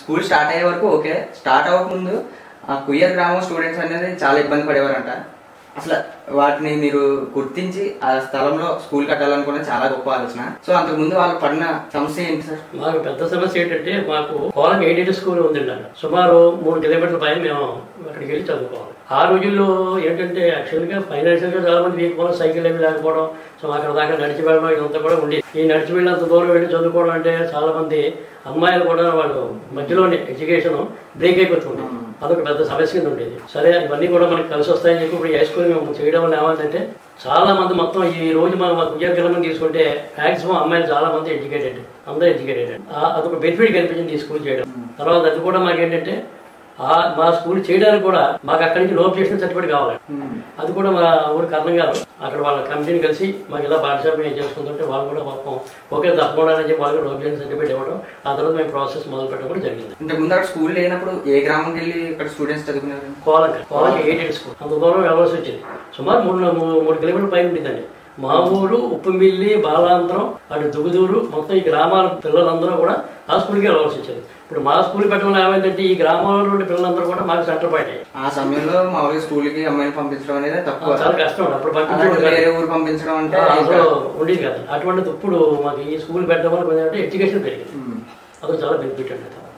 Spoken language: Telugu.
స్కూల్ స్టార్ట్ అయ్యే వరకు ఓకే, స్టార్ట్ అవ్వకముందు కుయ్యర్ గ్రామం స్టూడెంట్స్ అనేది చాలా ఇబ్బంది పడేవారంట. అసలు వాటిని మీరు గుర్తించి ఆ స్థలంలో స్కూల్ కట్టాలనుకునే చాలా గొప్ప ఆలోచన. సో అంతకుముందు వాళ్ళు పడిన సమస్య ఏంటి సార్? మాకు పెద్ద సమస్య ఏంటంటే మాకు కోలం ఎయిడెడ్ స్కూల్ ఉందండి. సుమారు 3 కిలోమీటర్ల పైన మేము అక్కడికి వెళ్ళి చదువుకోవాలి. ఆ రోజుల్లో ఏంటంటే యాక్చువల్గా ఫైనాన్షియల్గా చాలా మంది వీకపోవడం, సైకిల్ ఏమి లేకపోవడం, సో అక్కడ దాకా నడిచి వెళ్ళడం ఇదంతా కూడా ఉండేది. ఈ నడిచి వెళ్ళినంత దూరం వెళ్ళి చదువుకోవడం అంటే చాలా మంది అమ్మాయిలు కూడా వాళ్ళు మధ్యలోనే ఎడ్యుకేషన్ బ్రేక్ అయిపోతుంది. అదొక పెద్ద సమస్య కింద ఉండేది. సరే ఇవన్నీ కూడా మనకి కలిసి వస్తాయని చెప్పి ఇప్పుడు హై స్కూల్ మేము చేయడం వల్ల ఏమంటే చాలా మంది మొత్తం ఈ రోజు మనం ఉద్యోగం తీసుకుంటే మాక్సిమం అమ్మాయిలు చాలా మంది ఎడ్యుకేటెడ్, అందరూ ఎడ్యుకేటెడ్. అదొక బెనిఫిట్ కనిపించింది ఈ స్కూల్ చేయడం. తర్వాత అది కూడా మాకేంటంటే మా స్కూల్ చేయడానికి కూడా మాకు అక్కడి నుంచి నోటిఫికేషన్ సర్టిఫికేట్ కావాలి. అది కూడా మా ఊరు కర్ణం గారు అక్కడ వాళ్ళ కంపెనీని కలిసి మాకు ఇలా పాఠశాల మేము చేసుకుంటుంటే వాళ్ళు కూడా పాపం ఓకే తప్పకుండా అని చెప్పి వాళ్ళు నోటిఫికేషన్ సర్టిఫికేట్ ఇవ్వడం, ఆ తర్వాత మేము ప్రాసెస్ మొదలు పెట్టడం కూడా జరిగింది. ఇంతకుముందు అక్కడ స్కూల్ లేనప్పుడు ఏ గ్రామంకి వెళ్ళి ఇక్కడ స్టూడెంట్స్ చదువుకునేవారు? కోలంకి ఎయిడెడ్ స్కూల్. అంత దూరం వెళ్ళవలసి వచ్చింది. సుమారు 3 కిలోమీటర్ల పైన ఉంటుందండి. మా ఊరు ఉప్పుమిల్లి, బాలాంతరం, అటు దుగుదూరు మొత్తం ఈ గ్రామాల పిల్లలందరూ కూడా ఆ స్కూల్కి వెళ్ళవలసి వచ్చేది. ఇప్పుడు మా స్కూల్ పెట్టడంలో ఏమైందంటే ఈ గ్రామంలో ఉండే పిల్లలందరూ కూడా మాకు సెంటర్ పాయింట్ అయ్యాయి. ఆ సమయంలో మామూలుగా స్కూల్కి అమ్మాయిని పంపించడం అనేది తక్కువ, చాలా కష్టం. అప్పుడు వేరే ఊరు పంపించడం అంటే ఉండేది కదా. అటువంటిది ఇప్పుడు మాకు ఈ స్కూల్ పెట్టడం వల్ల కొంచెం ఎడ్యుకేషన్ పెరిగింది. అదొక చాలా బెనిఫిట్ అండి.